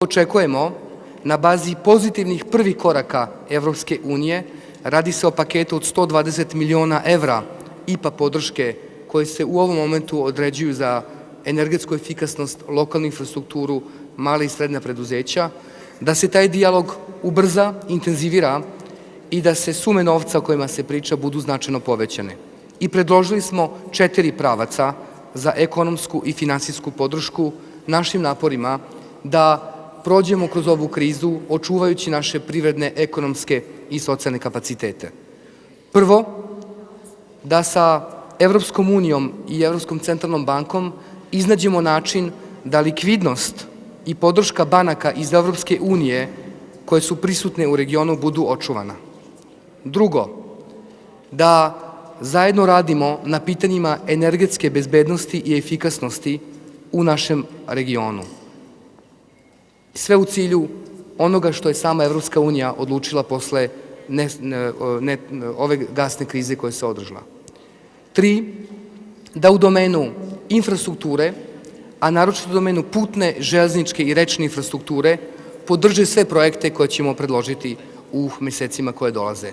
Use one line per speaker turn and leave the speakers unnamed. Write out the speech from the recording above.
Očekujemo na bazi pozitivnih prvih koraka Evropske unije. Radi se o paketu od 120 miliona evra IPA podrške koje se u ovom momentu određuju za energetsku efikasnost, lokalnu infrastrukturu, male i srednja preduzeća, da se taj dijalog ubrza, intenzivira i da se sume novca o kojima se priča budu značajno povećane. I predložili smo 4 pravaca za ekonomsku i finansijsku podršku našim naporima da prođemo kroz ovu krizu očuvajući naše privredne, ekonomske i socijalne kapacitete. Prvo, da sa Evropskom unijom i Evropskom centralnom bankom iznađemo način da likvidnost i podrška banaka iz Evropske unije koje su prisutne u regionu budu očuvana. Drugo, da zajedno radimo na pitanjima energetske bezbednosti i efikasnosti u našem regionu. Sve u cilju onoga što je sama Evropska unija odlučila posle ove gasne krize koja se održala. 3, da u domenu infrastrukture, a naročito u domenu putne, železničke i rečne infrastrukture, podrže sve projekte koje ćemo predložiti u mesecima koje dolaze.